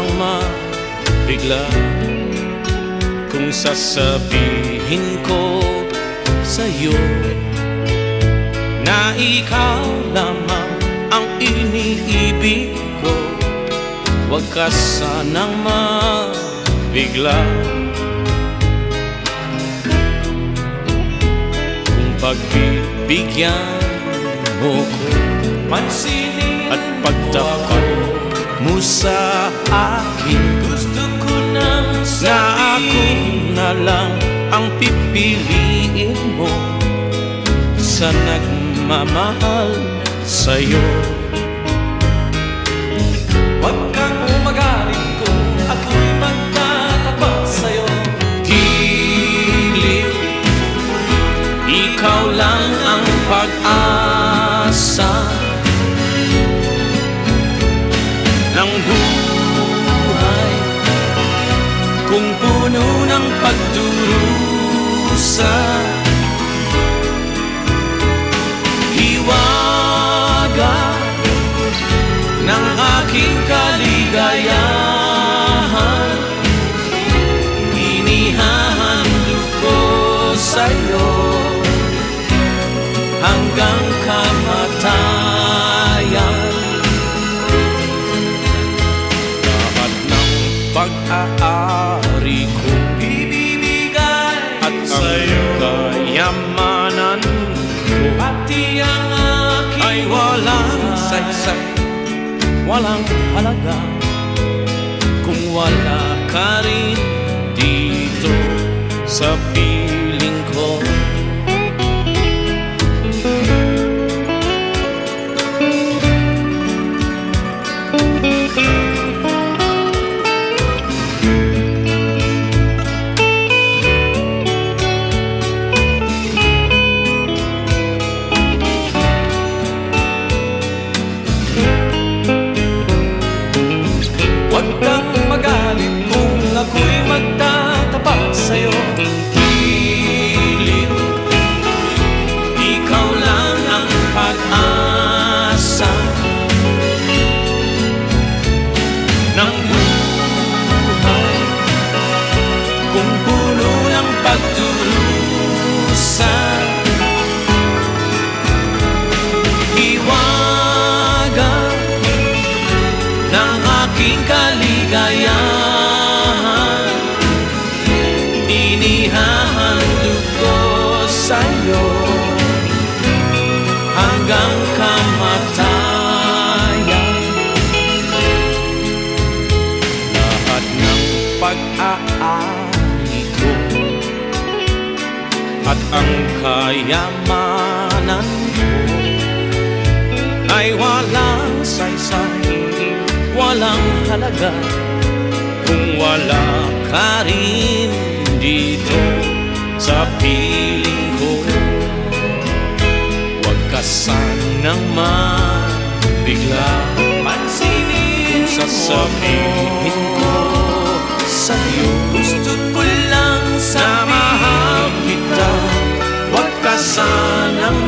sanang mabigla kung sasabihin ko sa'yo na ikaw lamang ang iniibig ko. Huwag ka sanang mabigla kung pagbibigyan mo ko pansinin at pagtapat mo sa akin. Gusto ko nang na ako na lang ang pipiliin mo sa nagmamahal sa'yo. Huwag kang magalit kung ako'y magtatapat sa'yo. Giliw, ikaw lang ang pag-asa ng buhay, kung puno ng pagdurusa. Hiwaga ng aking kaligayahan, inihahandog ko sa'yo hanggang kamatayan. Lahat ng pag-aari ko Ibibigay at ang sa'yo, kayamanan ko, pati ang aking ay walang saysay, walang halaga kung wala ka rin dito sa piling ko. Huwag kang magalit kung ako'y magtatapat sa'yo. Giliw, ikaw lang ang pag-asa ng buhay, kung puno ng pagdurusa. Hiwaga ng aking kaligayahan, inihahandog ko sa'yo hanggang kamatayan. Lahat ng pag-aari ko at ang kayamanan ko ay walang saysay, walang halaga kung wala ka rin dito sa piling ko. Huwag ka sanang mabigla Pansinin kung sasabihin ko sa'yo, gusto ko lang na mahal kita. Huwag ka sanang